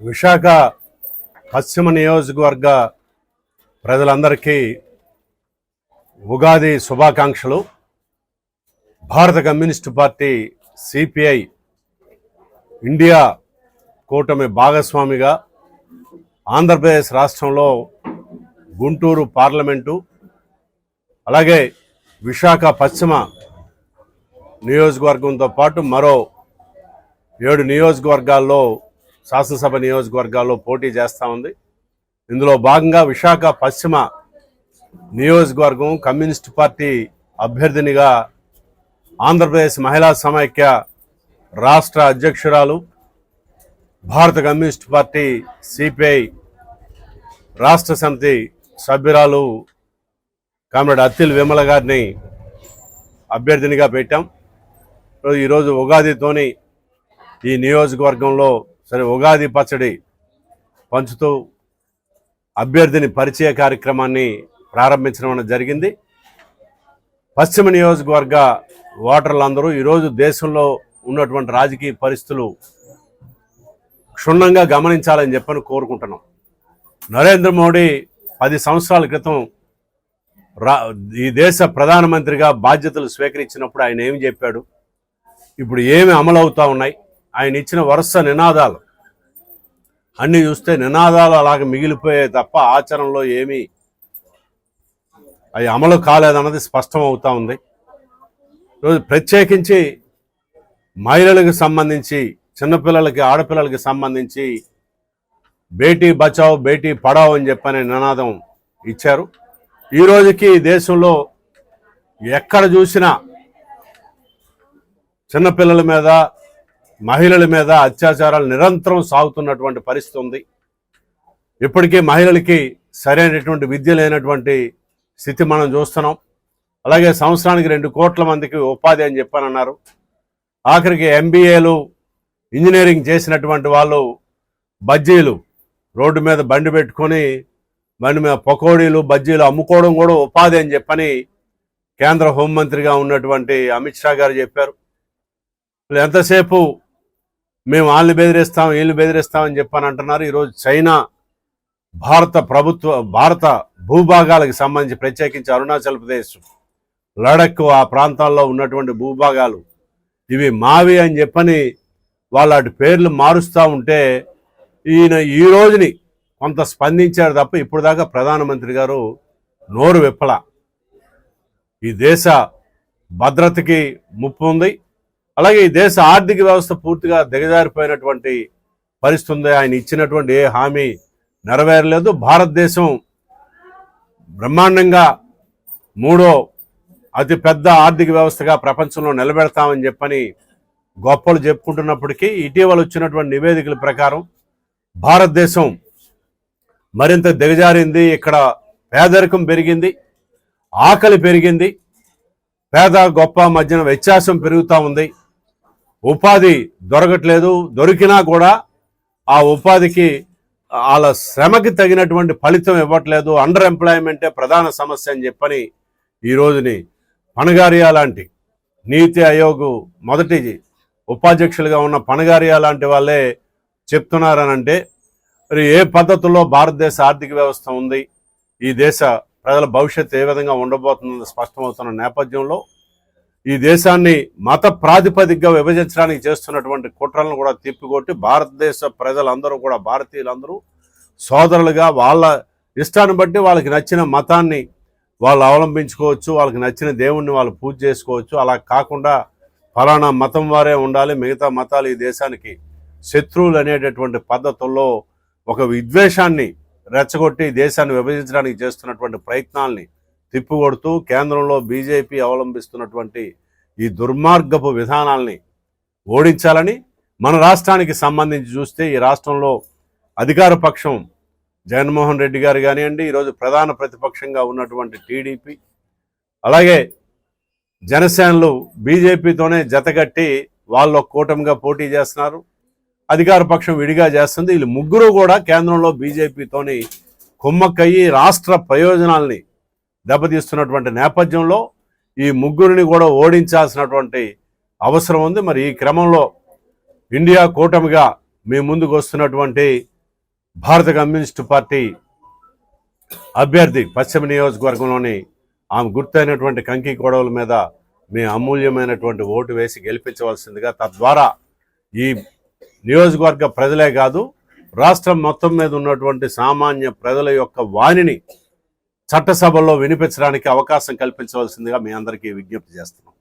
విశాఖ పశ్చిమ నియోజకవర్గ ప్రజలందరికీ ఉగాది శుభాకాంక్షలు. భారత కమ్యూనిస్టు పార్టీ సిపిఐ ఇండియా కూటమి భాగస్వామిగా ఆంధ్రప్రదేశ్ రాష్ట్రంలో గుంటూరు పార్లమెంటు అలాగే విశాఖ పశ్చిమ నియోజకవర్గంతో పాటు మరో 7 నియోజకవర్గాల్లో శాసనసభ నియోజకవర్గాల్లో పోటీ చేస్తూ ఉంది. ఇందులో భాగంగా విశాఖ పశ్చిమ నియోజకవర్గం కమ్యూనిస్టు పార్టీ అభ్యర్థినిగా ఆంధ్రప్రదేశ్ మహిళా సమైక్య రాష్ట్ర అధ్యక్షురాలు, భారత కమ్యూనిస్టు పార్టీ సిపిఐ రాష్ట్ర సమితి సభ్యురాలు కామ్రేడ్ అత్తిల్ విమల గారిని అభ్యర్థినిగా పెట్టాం. ఈరోజు ఉగాదితోని ఈ నియోజకవర్గంలో ఉగాది పచ్చడి పంచుతూ అభ్యర్థిని పరిచయ కార్యక్రమాన్ని ప్రారంభించడం జరిగింది. పశ్చిమ నియోజకవర్గ ఓటర్లందరూ ఈరోజు దేశంలో ఉన్నటువంటి రాజకీయ పరిస్థితులు క్షుణ్ణంగా గమనించాలని చెప్పని కోరుకుంటున్నాం. నరేంద్ర మోడీ 10 సంవత్సరాల క్రితం ఈ దేశ ప్రధానమంత్రిగా బాధ్యతలు స్వీకరించినప్పుడు ఆయన ఏమి చెప్పాడు, ఇప్పుడు ఏమి అమలవుతూ ఉన్నాయి, ఆయన ఇచ్చిన వరుస నినాదాలు అన్నీ చూస్తే నినాదాలు అలాగే మిగిలిపోయాయి తప్ప ఆచరణలో ఏమీ అవి అమలు కాలేదన్నది స్పష్టం అవుతూ ఉంది. ఈరోజు ప్రత్యేకించి మహిళలకు సంబంధించి, చిన్నపిల్లలకి, ఆడపిల్లలకి సంబంధించి బేటీ బచావ్ బేటీ పడావ్ అని చెప్పనే నినాదం ఇచ్చారు. ఈ రోజుకి దేశంలో ఎక్కడ చూసినా చిన్నపిల్లల మీద, మహిళల మీద అత్యాచారాలు నిరంతరం సాగుతున్నటువంటి పరిస్థితి ఉంది. ఇప్పటికీ మహిళలకి సరైనటువంటి విద్య లేనటువంటి స్థితి మనం చూస్తున్నాం. అలాగే సంవత్సరానికి 2 కోట్ల మందికి ఉపాధి అని చెప్పానన్నారు. ఆఖరికి ఎంబీఏలు, ఇంజనీరింగ్ చేసినటువంటి వాళ్ళు బజ్జీలు రోడ్డు మీద బండి పెట్టుకొని బండి మీద పకోడీలు, బజ్జీలు అమ్ముకోవడం కూడా ఉపాధి అని చెప్పని కేంద్ర హోంమంత్రిగా ఉన్నటువంటి అమిత్ షా గారు చెప్పారు. ఎంతసేపు మేము వాళ్ళని బెదిరిస్తాం, వీళ్ళు బెదిరిస్తామని చెప్పని అంటున్నారు. ఈరోజు చైనా భారత భూభాగాలకు సంబంధించి, ప్రత్యేకించి అరుణాచల్ ప్రదేశ్, లడఖ్ ఆ ప్రాంతాల్లో ఉన్నటువంటి భూభాగాలు ఇవి మావి అని చెప్పని వాళ్ళ పేర్లు మారుస్తూ ఉంటే ఈయన ఈ రోజుని కొంత స్పందించారు తప్ప ఇప్పుడు దాకా ప్రధానమంత్రి గారు నోరు విప్పల. ఈ దేశ భద్రతకి ముప్పు ఉంది, అలాగే ఈ దేశ ఆర్థిక వ్యవస్థ పూర్తిగా దిగజారిపోయినటువంటి పరిస్థితి ఉంది. ఆయన ఇచ్చినటువంటి ఏ హామీ నెరవేరలేదు. భారతదేశం బ్రహ్మాండంగా 3వ అతిపెద్ద ఆర్థిక వ్యవస్థగా ప్రపంచంలో నిలబెడతామని చెప్పని గొప్పలు చెప్పుకుంటున్నప్పటికీ ఇటీవల వచ్చినటువంటి నివేదికల ప్రకారం భారతదేశం మరింత దిగజారింది. ఇక్కడ పేదరికం పెరిగింది, ఆకలి పెరిగింది, పేద గొప్ప మధ్యన వ్యత్యాసం పెరుగుతూ ఉంది, ఉపాధి దొరకట్లేదు, దొరికినా కూడా ఆ ఉపాధికి వాళ్ళ శ్రమకి తగినటువంటి ఫలితం ఇవ్వట్లేదు, అండర్ ఎంప్లాయ్మెంటే ప్రధాన సమస్య అని చెప్పని ఈ రోజుని పనగారియా లాంటి నీతి ఆయోగ్ మొదటి ఉపాధ్యక్షులుగా ఉన్న పనగారియా లాంటి వాళ్ళే చెప్తున్నారనంటే మరి ఏ పద్ధతుల్లో భారతదేశ ఆర్థిక వ్యవస్థ ఉంది, ఈ దేశ ప్రజల భవిష్యత్తు ఏ విధంగా ఉండబోతుందో స్పష్టమవుతున్న నేపథ్యంలో ఈ దేశాన్ని మత ప్రాతిపదికగా విభజించడానికి చేస్తున్నటువంటి కుట్రలను కూడా తిప్పికొట్టి భారతదేశ ప్రజలందరూ కూడా, భారతీయులందరూ సోదరులుగా వాళ్ళ ఇష్టాన్ని బట్టి వాళ్ళకి నచ్చిన మతాన్ని వాళ్ళు అవలంబించుకోవచ్చు, వాళ్ళకి నచ్చిన దేవుణ్ణి వాళ్ళు పూజ చేసుకోవచ్చు. అలా కాకుండా ఫలానా మతం వారే ఉండాలి, మిగతా మతాలు ఈ దేశానికి శత్రువులు అనేటటువంటి పద్ధతుల్లో ఒక విద్వేషాన్ని రెచ్చగొట్టి దేశాన్ని విభజించడానికి చేస్తున్నటువంటి ప్రయత్నాల్ని తిప్పికొడుతూ కేంద్రంలో బీజేపీ అవలంబిస్తున్నటువంటి ఈ దుర్మార్గపు విధానాల్ని ఓడించాలని, మన రాష్ట్రానికి సంబంధించి చూస్తే ఈ రాష్ట్రంలో అధికార పక్షం జగన్మోహన్ రెడ్డి గారు కానివ్వండి, ఈరోజు ప్రధాన ప్రతిపక్షంగా ఉన్నటువంటి టీడీపీ, అలాగే జనసేనలు బీజేపీతోనే జతగట్టి వాళ్ళు కూటమిగా పోటీ చేస్తున్నారు, అధికార పక్షం విడిగా చేస్తుంది. వీళ్ళు ముగ్గురు కూడా కేంద్రంలో బీజేపీతోని కుమ్మక్కయ్యి రాష్ట్ర ప్రయోజనాల్ని దెబ్బతీస్తున్నటువంటి నేపథ్యంలో ఈ ముగ్గురిని కూడా ఓడించాల్సినటువంటి అవసరం ఉంది. మరి ఈ క్రమంలో ఇండియా కూటమిగా మీ ముందుకు వస్తున్నటువంటి భారత కమ్యూనిస్టు పార్టీ అభ్యర్థి పశ్చిమ నియోజకవర్గంలోని ఆమె గుర్తైనటువంటి కంకి కొడవల మీద మీ అమూల్యమైనటువంటి ఓటు వేసి గెలిపించవలసిందిగా, తద్వారా ఈ నియోజకవర్గ ప్రజలే కాదు రాష్ట్రం మొత్తం మీద ఉన్నటువంటి సామాన్య ప్రజల యొక్క వాణిని చట్టసభల్లో వినిపించడానికి అవకాశం కల్పించవలసిందిగా మీ అందరికీ విజ్ఞప్తి చేస్తున్నాం.